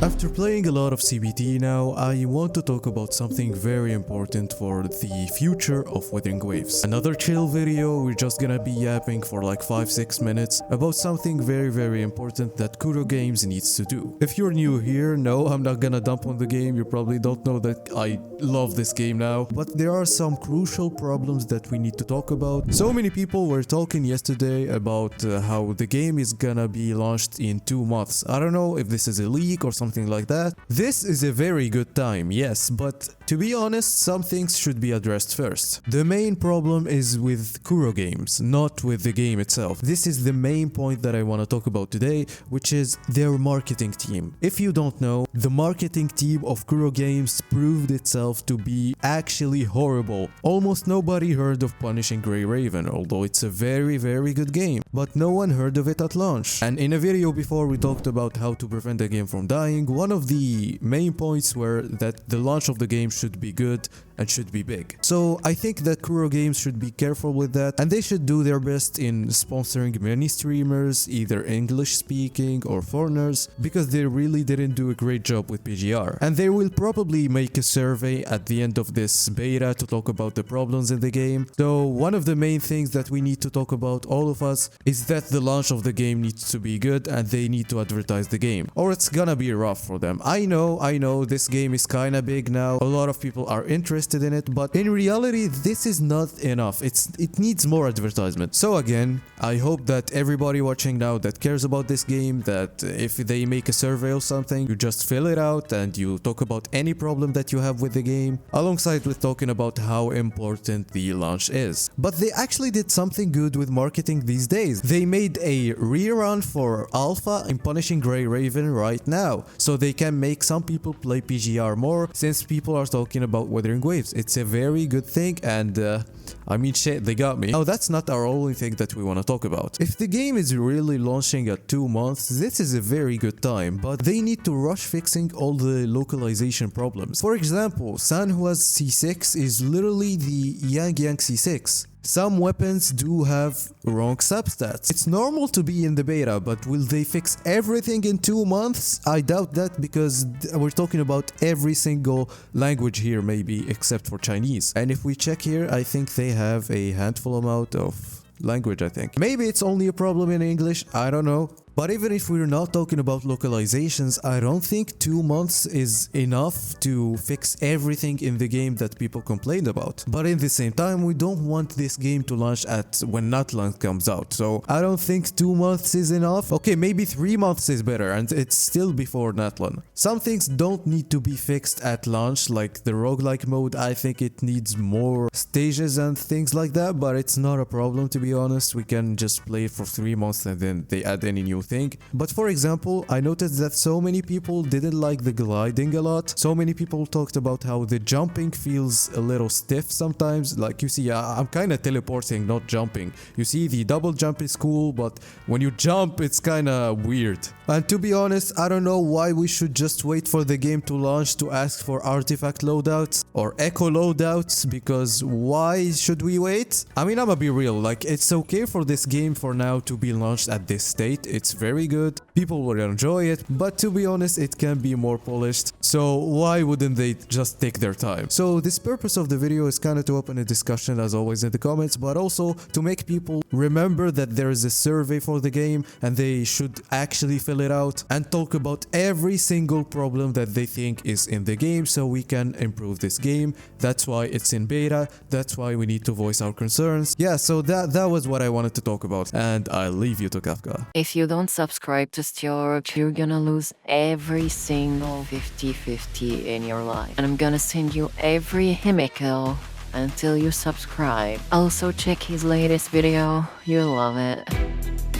After playing a lot of CBT now, I want to talk about something very important for the future of Wuthering Waves. Another chill video, we're just gonna be yapping for like 5-6 minutes about something very important that Kuro Games needs to do. If you're new here, no, I'm not gonna dump on the game, you probably don't know that I love this game now, but there are some crucial problems that we need to talk about. So many people were talking yesterday about how the game is gonna be launched in 2 months. I don't know if this is a leak or something like that. This is a very good time, yes, but to be honest, some things should be addressed first. The main problem is with Kuro Games, not with the game itself. This is the main point that I want to talk about today, which is their marketing team. If you don't know, the marketing team of Kuro Games proved itself to be actually horrible. Almost nobody heard of Punishing Grey Raven, although it's a very good game, but no one heard of it at launch. And in a video before, we talked about how to prevent the game from dying. One of the main points were that the launch of the game should be good and should be big. So I think that Kuro Games should be careful with that, and they should do their best in sponsoring many streamers, either English speaking or foreigners, because they really didn't do a great job with PGR. And they will probably make a survey at the end of this beta to talk about the problems in the game. So one of the main things that we need to talk about, all of us, is that the launch of the game needs to be good and they need to advertise the game, or it's gonna be rough for them. I know this game is kinda big now, a lot of people are interested in it, but in reality this is not enough. It needs more advertisement. So again, I hope that everybody watching now that cares about this game, that if they make a survey or something, you just fill it out and you talk about any problem that you have with the game, alongside with talking about how important the launch is. But they actually did something good with marketing these days. They made a rerun for Alpha in Punishing Grey Raven right now, so they can make some people play PGR more, since people are talking about Wuthering Waves. It's a very good thing, and I mean, shit, they got me. Now, that's not our only thing that we want to talk about. If the game is really launching at 2 months, this is a very good time, but they need to rush fixing all the localization problems. For example, Sanhua's C6 is literally the Yang C6. Some weapons do have wrong substats. It's normal to be in the beta, but will they fix everything in 2 months? I doubt that, because we're talking about every single language here, maybe except for Chinese. And if we check here, I think they have a handful amount of language, I think. Maybe it's only a problem in English, I don't know. But even if we're not talking about localizations, I don't think 2 months is enough to fix everything in the game that people complained about. But in the same time, we don't want this game to launch at when Natlan comes out. So I don't think 2 months is enough. Okay, maybe 3 months is better, and it's still before Natlan. Some things don't need to be fixed at launch, like the roguelike mode. I think it needs more stages and things like that, but it's not a problem, to be honest. We can just play it for 3 months and then they add any new thing. But for example, I noticed that so many people didn't like the gliding a lot. So many people talked about how the jumping feels a little stiff sometimes. Like, you see, I'm kind of teleporting, not jumping. You see, the double jump is cool, but when you jump, it's kind of weird. And to be honest, I don't know why we should just wait for the game to launch to ask for artifact loadouts or echo loadouts, because why should we wait? I mean, I'm gonna be real, like, it's okay for this game for now to be launched at this state. It's very good, people will enjoy it, but to be honest, it can be more polished, so why wouldn't they just take their time? So this purpose of the video is kind of to open a discussion, as always, in the comments, but also to make people remember that there is a survey for the game and they should actually fill it out and talk about every single problem that they think is in the game, so we can improve this game. That's why it's in beta, that's why we need to voice our concerns. Yeah, so that was what I wanted to talk about, and I'll leave you to Kafka. If you don't subscribe to stioorg, you're gonna lose every single 50-50 in your life. And I'm gonna send you every chemical until you subscribe. Also check his latest video, you'll love it.